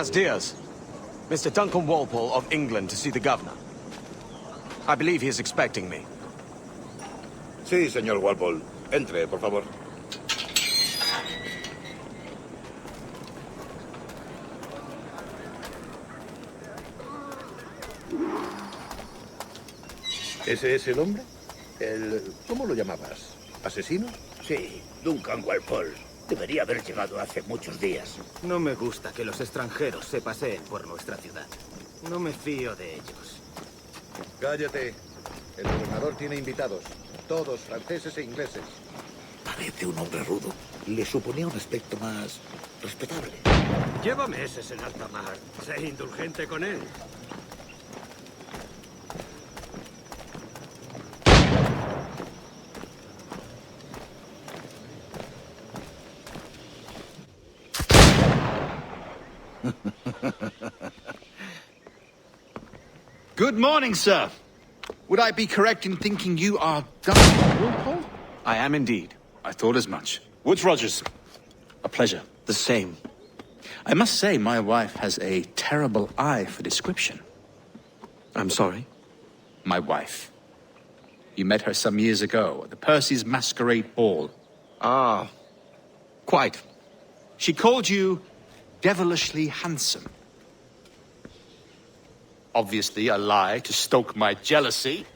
Buenos dias. Mr. Duncan Walpole of England to see the governor. I believe he is expecting me. Sí, señor Walpole. Entre, por favor. ¿Ese es el hombre? ¿Cómo lo llamabas? ¿Asesino? Sí, Duncan Walpole. Debería haber llegado hace muchos días. No me gusta que los extranjeros se paseen por nuestra ciudad. No me fío de ellos. Cállate. El gobernador tiene invitados. Todos franceses e ingleses. Parece un hombre rudo. Le suponía un aspecto más respetable. Lleva meses en alta mar. Sé indulgente con él. Good morning, sir. Would I be correct in thinking you are Duncan Walpole? I am indeed. I thought as much. Woods Rogers. A pleasure. The same. I must say, my wife has a terrible eye for description. I'm sorry? My wife. You met her some years ago at the Percy's Masquerade Ball. Ah, quite. She called you devilishly handsome. Obviously a lie to stoke my jealousy.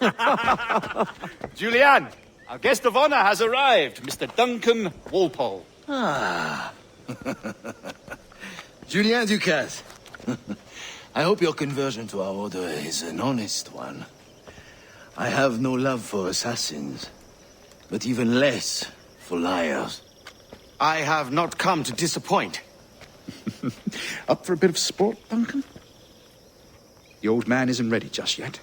Julianne, our guest of honor has arrived, Mr. Duncan Walpole. Ah. Julien Ducasse. I hope your conversion to our order is an honest one. I have no love for assassins, but even less for liars. I have not come to disappoint. Up for a bit of sport, Duncan? The old man isn't ready just yet.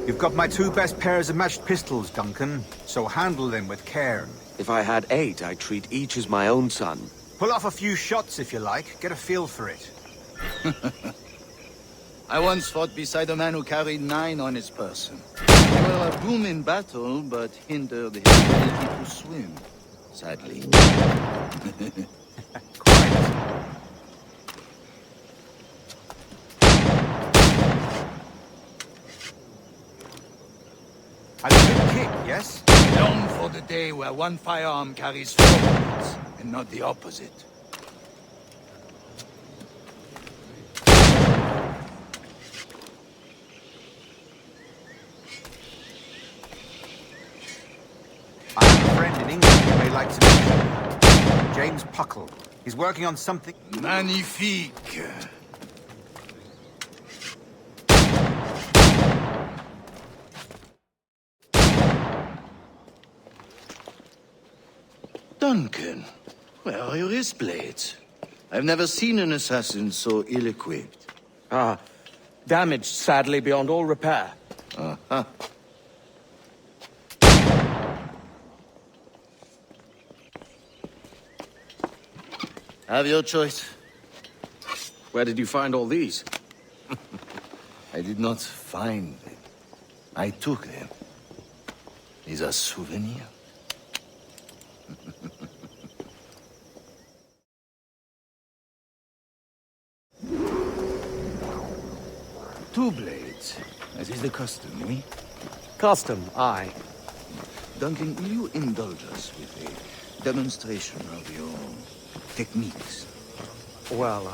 You've got my two best pairs of matched pistols, Duncan, so handle them with care. If I had 8, I'd treat each as my own son. Pull off a few shots if you like, get a feel for it. I once fought beside a man who carried 9 on his person. They were a boom in battle, but hindered his ability to swim. Sadly. A good kick, yes? Long for the day where one firearm carries 4 bullets, and not the opposite. I have a friend in England you may like to meet. James Puckle. He's working on something... Magnifique. Duncan, where are your wrist blades? I've never seen an assassin so ill-equipped. Ah, damaged sadly beyond all repair. Uh-huh. Have your choice. Where did you find all these? I did not find them. I took them. These are souvenirs. Two blades. That is the custom, oui? Custom, aye. Duncan, will you indulge us with a demonstration of your techniques? Well,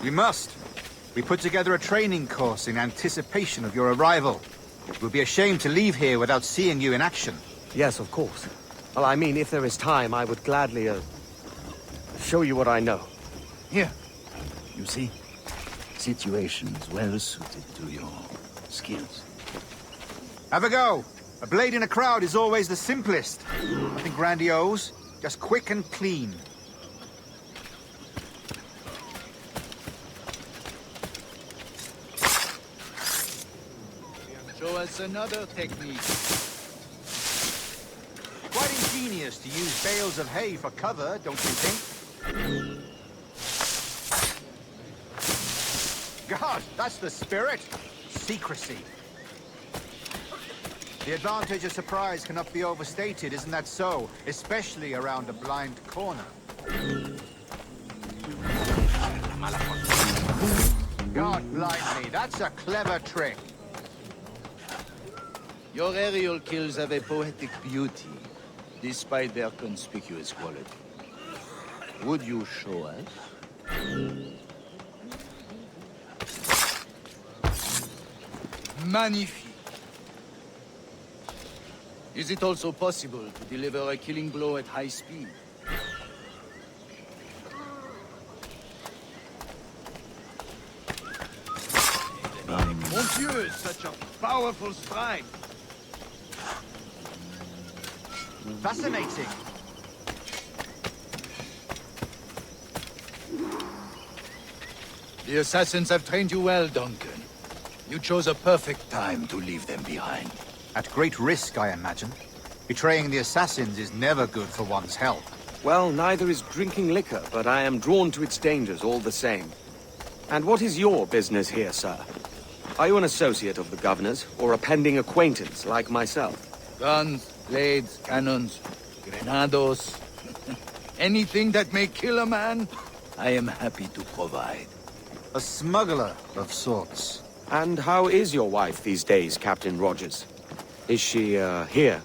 We must. We put together a training course in anticipation of your arrival. It would be a shame to leave here without seeing you in action. yes, of course. Well, I mean, if there is time, I would gladly, show you what I know. Here. You see? Situations well suited to your skills. Have a go. A blade in a crowd is always the simplest. Nothing grandiose, just quick and clean. Show us another technique. Quite ingenious to use bales of hay for cover, don't you think? God, that's the spirit. Secrecy. The advantage of surprise cannot be overstated, isn't that so? Especially around a blind corner. God blind me, that's a clever trick. Your aerial kills have a poetic beauty, despite their conspicuous quality. Would you show us? Magnifique. Is it also possible to deliver a killing blow at high speed? Mon Dieu, such a powerful strike! Fascinating. The assassins have trained you well, Duncan. You chose a perfect time to leave them behind. At great risk, I imagine. Betraying the assassins is never good for one's health. Well, neither is drinking liquor, but I am drawn to its dangers all the same. And what is your business here, sir? Are you an associate of the governor's, or a pending acquaintance like myself? Guns, blades, cannons, grenados. Anything that may kill a man, I am happy to provide. A smuggler of sorts. And how is your wife these days, Captain Rogers? Is she, here,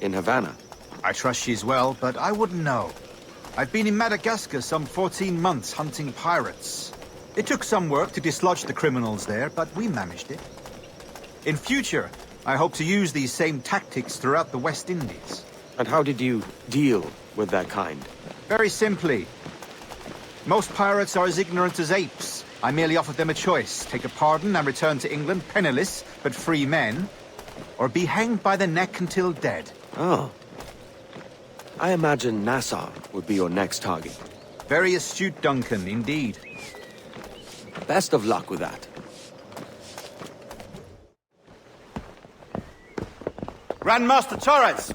in Havana? I trust she's well, but I wouldn't know. I've been in Madagascar some 14 months hunting pirates. It took some work to dislodge the criminals there, but we managed it. In future, I hope to use these same tactics throughout the West Indies. And how did you deal with that kind? Very simply. Most pirates are as ignorant as apes. I merely offered them a choice. Take a pardon and return to England penniless, but free men, or be hanged by the neck until dead. Oh. I imagine Nassau would be your next target. Very astute, Duncan, indeed. Best of luck with that. Grandmaster Torres!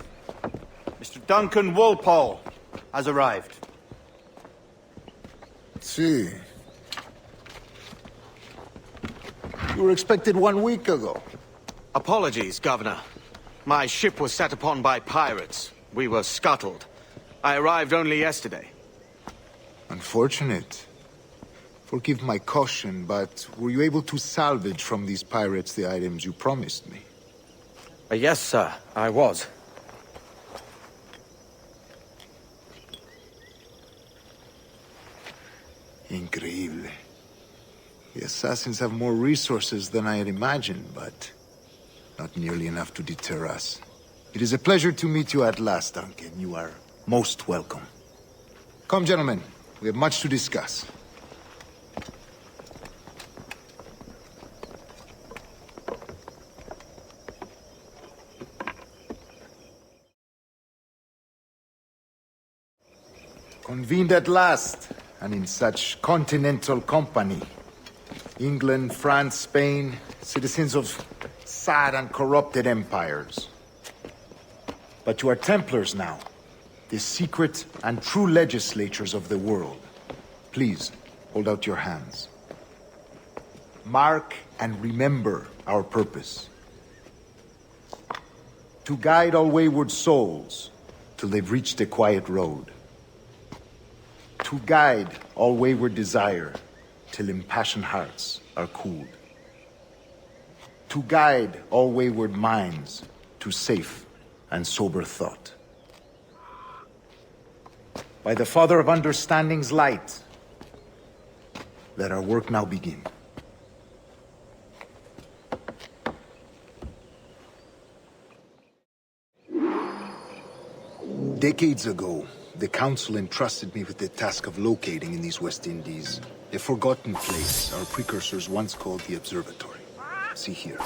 Mr. Duncan Walpole has arrived. See. You were expected 1 week ago. Apologies, Governor. My ship was set upon by pirates. We were scuttled. I arrived only yesterday. Unfortunate. Forgive my caution, but were you able to salvage from these pirates the items you promised me? Yes, sir, I was. Increíble. The assassins have more resources than I had imagined, but not nearly enough to deter us. It is a pleasure to meet you at last, Duncan. You are most welcome. Come, gentlemen. We have much to discuss. Convened at last, and in such continental company. England, France, Spain, citizens of sad and corrupted empires. But you are Templars now, the secret and true legislatures of the world. Please, hold out your hands. Mark and remember our purpose. To guide all wayward souls till they've reached a quiet road. To guide all wayward desire till impassioned hearts are cooled. To guide all wayward minds to safe and sober thought. By the Father of Understanding's light, let our work now begin. Decades ago, the Council entrusted me with the task of locating in these West Indies a forgotten place our precursors once called the Observatory. See here.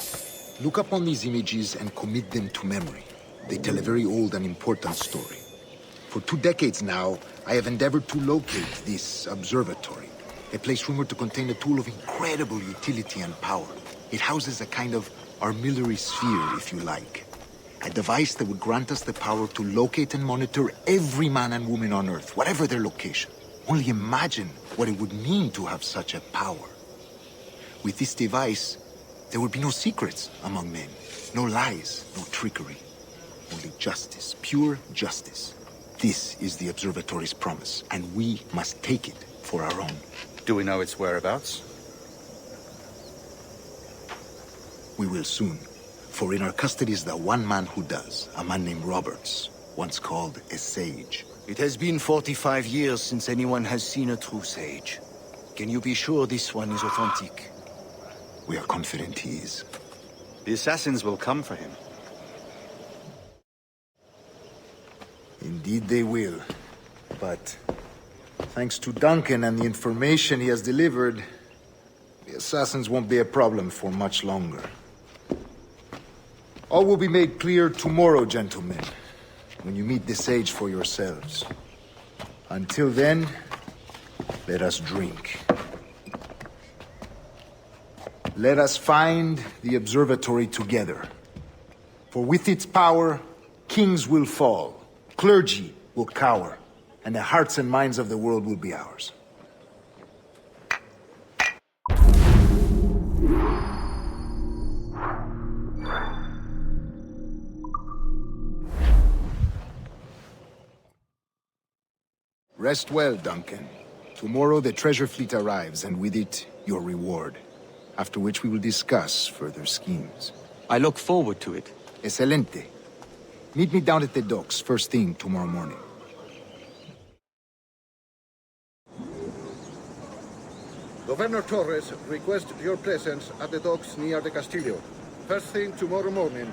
Look upon these images and commit them to memory. They tell a very old and important story. For 2 decades now, I have endeavored to locate this observatory, a place rumored to contain a tool of incredible utility and power. It houses a kind of armillary sphere, if you like. A device that would grant us the power to locate and monitor every man and woman on Earth, whatever their location. Only imagine what it would mean to have such a power. With this device, There would be no secrets among men, no lies, no trickery. Only justice, pure justice. This is the Observatory's promise, and we must take it for our own. Do we know its whereabouts? We will soon. For in our custody is the one man who does, a man named Roberts, once called a sage. It has been 45 years since anyone has seen a true sage. Can you be sure this one is authentic? We are confident he is. The assassins will come for him. Indeed they will. But thanks to Duncan and the information he has delivered, the assassins won't be a problem for much longer. All will be made clear tomorrow, gentlemen, when you meet the sage for yourselves. Until then, let us drink. Let us find the observatory together. For with its power, kings will fall, clergy will cower, and the hearts and minds of the world will be ours. Rest well, Duncan. Tomorrow the treasure fleet arrives, and with it, your reward. After which we will discuss further schemes. I look forward to it. Excelente. Meet me down at the docks first thing tomorrow morning. Governor Torres requests your presence at the docks near the Castillo. First thing tomorrow morning.